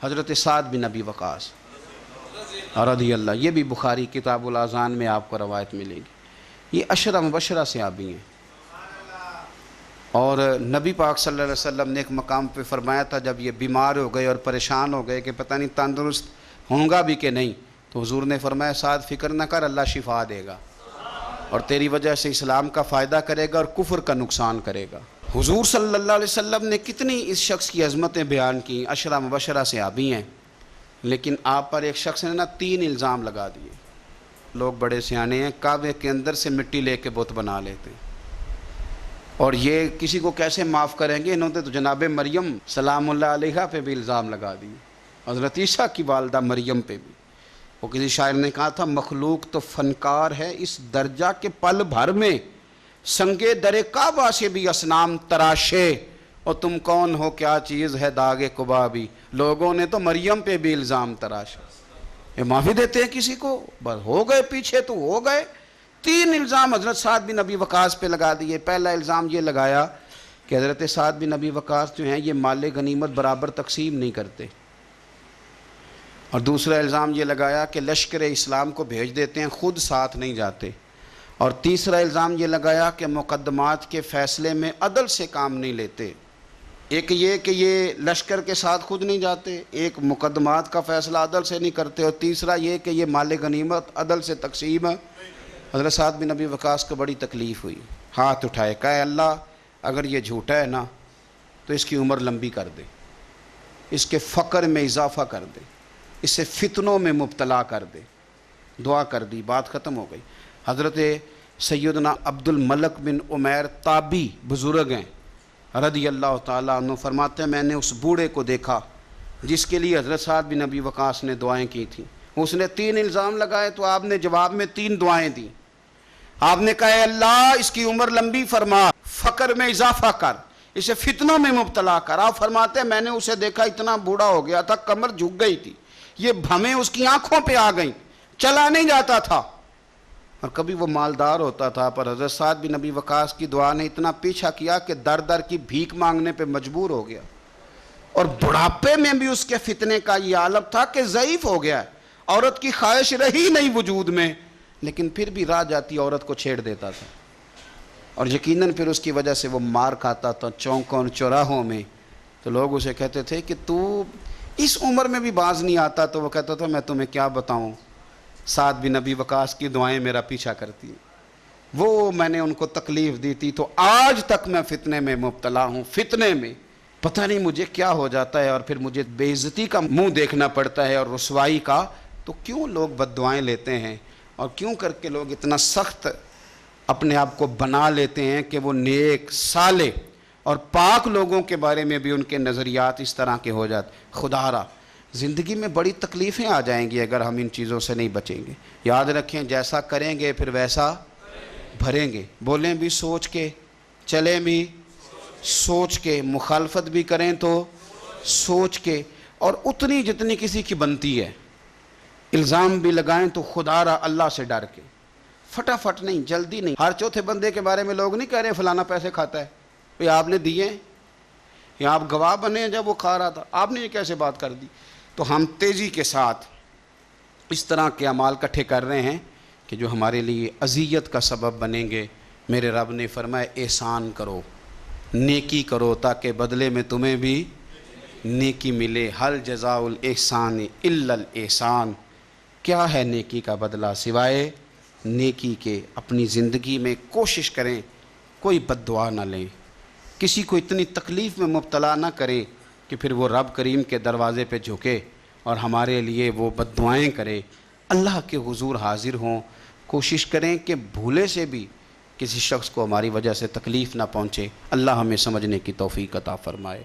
حضرت سعد بن ابی وقاص رضی اللہ، یہ بھی بخاری کتاب الاذان میں آپ کو روایت ملے گی۔ یہ عشرہ مبشرہ صحابی ہیں، اور نبی پاک صلی اللہ علیہ وسلم نے ایک مقام پہ فرمایا تھا جب یہ بیمار ہو گئے اور پریشان ہو گئے کہ پتہ نہیں تندرست ہوں گا بھی کہ نہیں، تو حضور نے فرمایا سعد فکر نہ کر، اللہ شفا دے گا اور تیری وجہ سے اسلام کا فائدہ کرے گا اور کفر کا نقصان کرے گا۔ حضور صلی اللہ علیہ وسلم نے کتنی اس شخص کی عظمتیں بیان کی، عشرہ مبشرہ صحابی ہیں، لیکن آپ پر ایک شخص نے 3 الزام لگا دیے۔ لوگ بڑے سیانے ہیں، کعبے کے اندر سے مٹی لے کے بت بنا لیتے ہیں، اور یہ کسی کو کیسے معاف کریں گے؟ انہوں نے تو جناب مریم سلام اللہ علیہا پہ بھی الزام لگا دیے، حضرت عیسیٰ کی والدہ مریم پہ بھی۔ وہ کسی شاعر نے کہا تھا مخلوق تو فنکار ہے اس درجہ کے پل بھر میں، سنگے در کعبہ سے بھی اصنام تراشے، اور تم کون ہو کیا چیز ہے داغ قبا بھی۔ لوگوں نے تو مریم پہ بھی الزام تراشا۔ یہ معافی دیتے ہیں کسی کو؟ بس ہو گئے پیچھے تو ہو گئے۔ 3 الزام حضرت سعد بن ابی وقاص پہ لگا دیے۔ پہلا الزام یہ لگایا کہ حضرت سعد بن ابی وقاص جو ہیں یہ مال غنیمت برابر تقسیم نہیں کرتے، اور دوسرا الزام یہ لگایا کہ لشکر اسلام کو بھیج دیتے ہیں، خود ساتھ نہیں جاتے، اور تیسرا الزام یہ لگایا کہ مقدمات کے فیصلے میں عدل سے کام نہیں لیتے۔ ایک یہ کہ یہ لشکر کے ساتھ خود نہیں جاتے، ایک مقدمات کا فیصلہ عدل سے نہیں کرتے، اور تیسرا یہ کہ یہ مال غنیمت عدل سے تقسیم ہے۔ حضرت سعد بن ابی وقاص کو بڑی تکلیف ہوئی، ہاتھ اٹھائے، کہا اللہ اگر یہ جھوٹا ہے نا تو اس کی عمر لمبی کر دے، اس کے فقر میں اضافہ کر دے، اسے فتنوں میں مبتلا کر دے۔ دعا کر دی، بات ختم ہو گئی۔ حضرت سیدنا عبد الملک بن عمیر تابی بزرگ ہیں رضی اللہ تعالیٰ عنہ، فرماتے ہیں میں نے اس بوڑھے کو دیکھا جس کے لیے حضرت سعد بن ابی وقاص نے دعائیں کی تھیں۔ اس نے 3 الزام لگائے تو آپ نے جواب میں 3 دعائیں دیں۔ آپ نے کہا اے اللہ اس کی عمر لمبی فرما، فقر میں اضافہ کر، اسے فتنوں میں مبتلا کر۔ آپ فرماتے ہیں میں نے اسے دیکھا اتنا بوڑھا ہو گیا تھا، کمر جھک گئی تھی، یہ بھمیں اس کی آنکھوں پہ آ گئیں، چلا نہیں جاتا تھا، اور کبھی وہ مالدار ہوتا تھا، پر حضرت سعد بن ابی وقاص کی دعا نے اتنا پیچھا کیا کہ در در کی بھیک مانگنے پہ مجبور ہو گیا، اور بڑھاپے میں بھی اس کے فتنے کا یہ عالم تھا کہ ضعیف ہو گیا ہے، عورت کی خواہش رہی نہیں وجود میں، لیکن پھر بھی راہ جاتی عورت کو چھیڑ دیتا تھا، اور یقیناً پھر اس کی وجہ سے وہ مار کھاتا تھا چوکوں اور چوراہوں میں۔ تو لوگ اسے کہتے تھے کہ تو اس عمر میں بھی باز نہیں آتا، تو وہ کہتا تھا میں تمہیں کیا بتاؤں، سعد بن ابی وقاص کی دعائیں میرا پیچھا کرتی ہیں، وہ میں نے ان کو تکلیف دی تھی تو آج تک میں فتنے میں مبتلا ہوں، فتنے میں پتہ نہیں مجھے کیا ہو جاتا ہے، اور پھر مجھے بے عزتی کا منہ دیکھنا پڑتا ہے اور رسوائی کا۔ تو کیوں لوگ بد دعائیں لیتے ہیں، اور کیوں کر کے لوگ اتنا سخت اپنے آپ کو بنا لیتے ہیں کہ وہ نیک صالح اور پاک لوگوں کے بارے میں بھی ان کے نظریات اس طرح کے ہو جاتے۔ خدا را زندگی میں بڑی تکلیفیں آ جائیں گی اگر ہم ان چیزوں سے نہیں بچیں گے۔ یاد رکھیں جیسا کریں گے پھر ویسا بھریں گے، بولیں بھی سوچ کے، چلیں بھی سوچ کے، مخالفت بھی کریں تو سوچ کے، اور اتنی جتنی کسی کی بنتی ہے۔ الزام بھی لگائیں تو خدا را اللہ سے ڈر کے، فٹافٹ نہیں، جلدی نہیں۔ ہر چوتھے بندے کے بارے میں لوگ نہیں کہہ رہے فلانا پیسے کھاتا ہے، بھئی آپ نے دیے ہیں یا آپ گواہ بنے ہیں جب وہ کھا رہا تھا، آپ نے یہ کیسے بات کر دی؟ تو ہم تیزی کے ساتھ اس طرح کے اعمال کٹھے کر رہے ہیں کہ جو ہمارے لیے اذیت کا سبب بنیں گے۔ میرے رب نے فرمایا احسان کرو، نیکی کرو، تاکہ بدلے میں تمہیں بھی نیکی ملے۔ حل جزاء الاحسان الا الاحسان، کیا ہے نیکی کا بدلہ سوائے نیکی کے؟ اپنی زندگی میں کوشش کریں کوئی بد دعا نہ لیں، کسی کو اتنی تکلیف میں مبتلا نہ کرے کہ پھر وہ رب کریم کے دروازے پہ جھکے اور ہمارے لیے وہ بد دعائیں کرے۔ اللہ کے حضور حاضر ہوں، کوشش کریں کہ بھولے سے بھی کسی شخص کو ہماری وجہ سے تکلیف نہ پہنچے۔ اللہ ہمیں سمجھنے کی توفیق عطا فرمائے۔